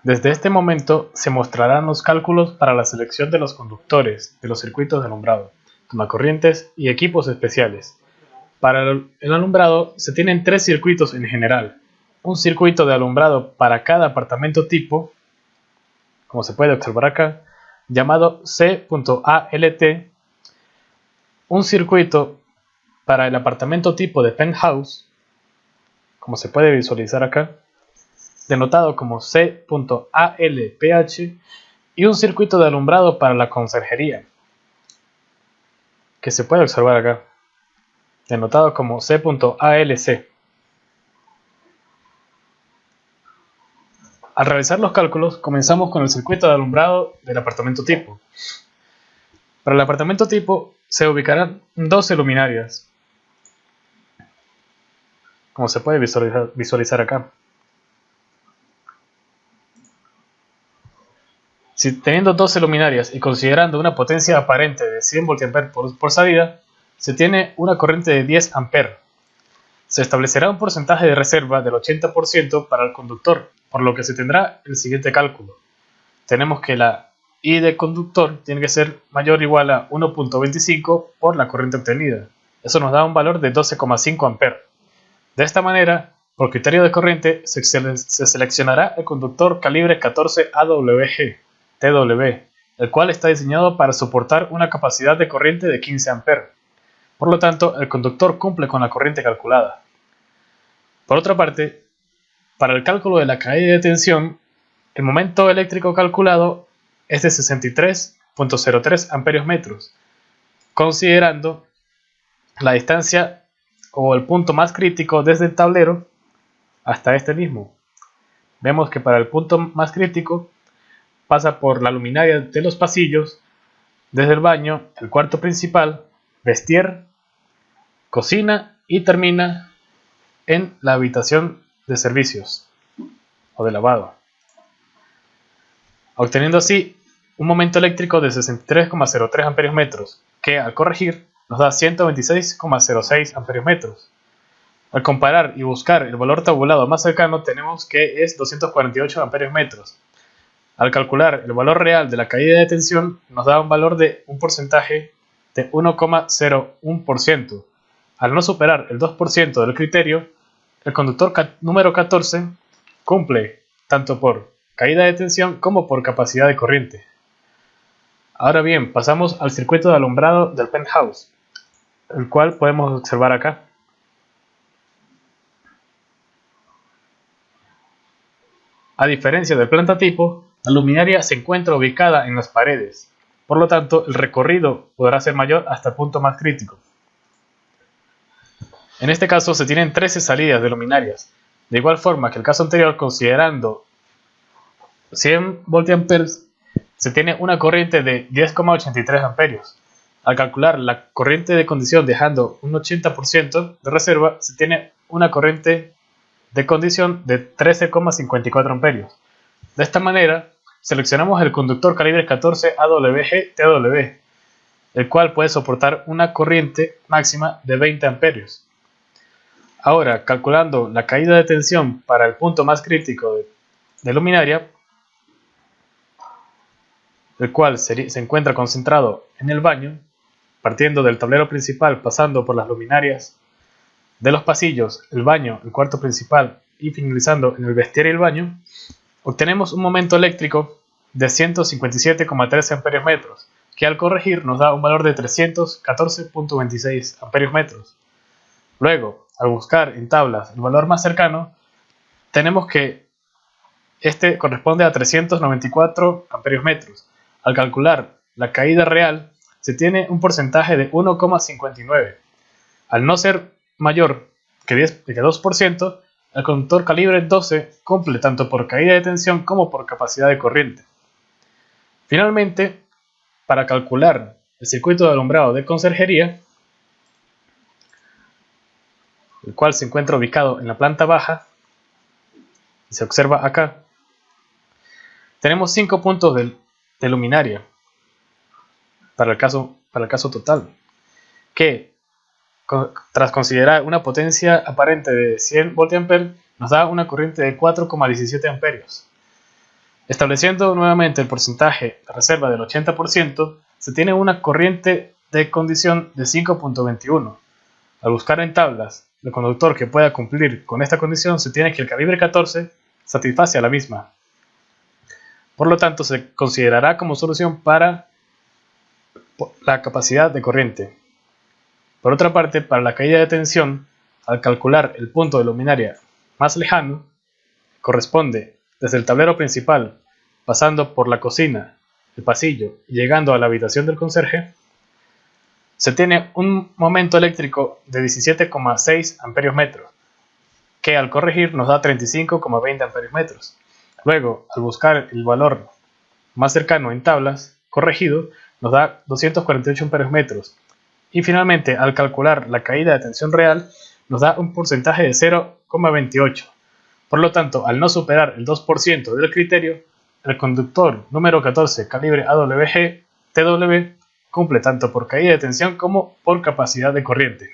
Desde este momento se mostrarán los cálculos para la selección de los conductores de los circuitos de alumbrado, tomacorrientes y equipos especiales. Para el alumbrado se tienen tres circuitos en general: un circuito de alumbrado para cada apartamento tipo, como se puede observar acá, llamado C.ALT, un circuito para el apartamento tipo de penthouse, como se puede visualizar acá, denotado como C.ALPH, y un circuito de alumbrado para la conserjería, que se puede observar acá, denotado como C.ALC. Al realizar los cálculos, comenzamos con el circuito de alumbrado del apartamento tipo. Para el apartamento tipo se ubicarán 12 luminarias, como se puede visualizar acá. Si teniendo 12 luminarias y considerando una potencia aparente de 100 VA por salida, se tiene una corriente de 10 A. Se establecerá un porcentaje de reserva del 80% para el conductor, por lo que se tendrá el siguiente cálculo. Tenemos que la I de conductor tiene que ser mayor o igual a 1.25 por la corriente obtenida. Eso nos da un valor de 12,5 A. De esta manera, por criterio de corriente, se seleccionará el conductor calibre 14 AWG TW, el cual está diseñado para soportar una capacidad de corriente de 15 A. Por lo tanto, el conductor cumple con la corriente calculada. Por otra parte, para el cálculo de la caída de tensión, el momento eléctrico calculado es de 63.03 amperios metros, considerando la distancia o el punto más crítico desde el tablero hasta este mismo. Vemos que para el punto más crítico pasa por la luminaria de los pasillos, desde el baño, el cuarto principal, vestier, cocina y termina en la habitación de servicios o de lavado, obteniendo así un momento eléctrico de 63,03 amperios metros, que al corregir nos da 126,06 amperios metros. Al comparar y buscar el valor tabulado más cercano, tenemos que es 248 amperios metros. Al calcular el valor real de la caída de tensión, nos da un valor de un porcentaje de 1,01%. Al no superar el 2% del criterio, el conductor número 14 cumple tanto por caída de tensión como por capacidad de corriente. Ahora bien, pasamos al circuito de alumbrado del penthouse, el cual podemos observar acá. A diferencia del planta tipo, la luminaria se encuentra ubicada en las paredes, por lo tanto el recorrido podrá ser mayor hasta el punto más crítico. En este caso se tienen 13 salidas de luminarias, de igual forma que el caso anterior, considerando 100 VA, se tiene una corriente de 10,83 amperios. Al calcular la corriente de condición dejando un 80% de reserva, se tiene una corriente de condición de 13,54 amperios. De esta manera, seleccionamos el conductor calibre 14 AWG TW, el cual puede soportar una corriente máxima de 20 amperios. Ahora, calculando la caída de tensión para el punto más crítico de luminaria, el cual se encuentra concentrado en el baño, partiendo del tablero principal, pasando por las luminarias de los pasillos, el baño, el cuarto principal y finalizando en el vestiario y el baño, obtenemos un momento eléctrico de 157,13 amperios metros, que al corregir nos da un valor de 314,26 amperios metros. Luego, al buscar en tablas el valor más cercano, tenemos que este corresponde a 394 amperios metros. Al calcular la caída real, se tiene un porcentaje de 1,59. Al no ser mayor que 2%, el conductor calibre 12 cumple tanto por caída de tensión como por capacidad de corriente. Finalmente, para calcular el circuito de alumbrado de conserjería, el cual se encuentra ubicado en la planta baja, y se observa acá, tenemos 5 puntos de luminaria para el caso total, que tras considerar una potencia aparente de 100 VA nos da una corriente de 4,17 amperios. Estableciendo nuevamente el porcentaje de reserva del 80%, se tiene una corriente de condición de 5.21. Al buscar en tablas el conductor que pueda cumplir con esta condición, se tiene que el calibre 14 satisface a la misma. Por lo tanto, se considerará como solución para la capacidad de corriente. Por otra parte, para la caída de tensión, al calcular el punto de luminaria más lejano, corresponde desde el tablero principal, pasando por la cocina, el pasillo y llegando a la habitación del conserje, se tiene un momento eléctrico de 17,6 amperios metros, que al corregir nos da 35,20 amperios metros. Luego, al buscar el valor más cercano en tablas, corregido, nos da 248 amperios metros. Y finalmente, al calcular la caída de tensión real, nos da un porcentaje de 0,28. Por lo tanto, al no superar el 2% del criterio, el conductor número 14 calibre AWG TW cumple tanto por caída de tensión como por capacidad de corriente.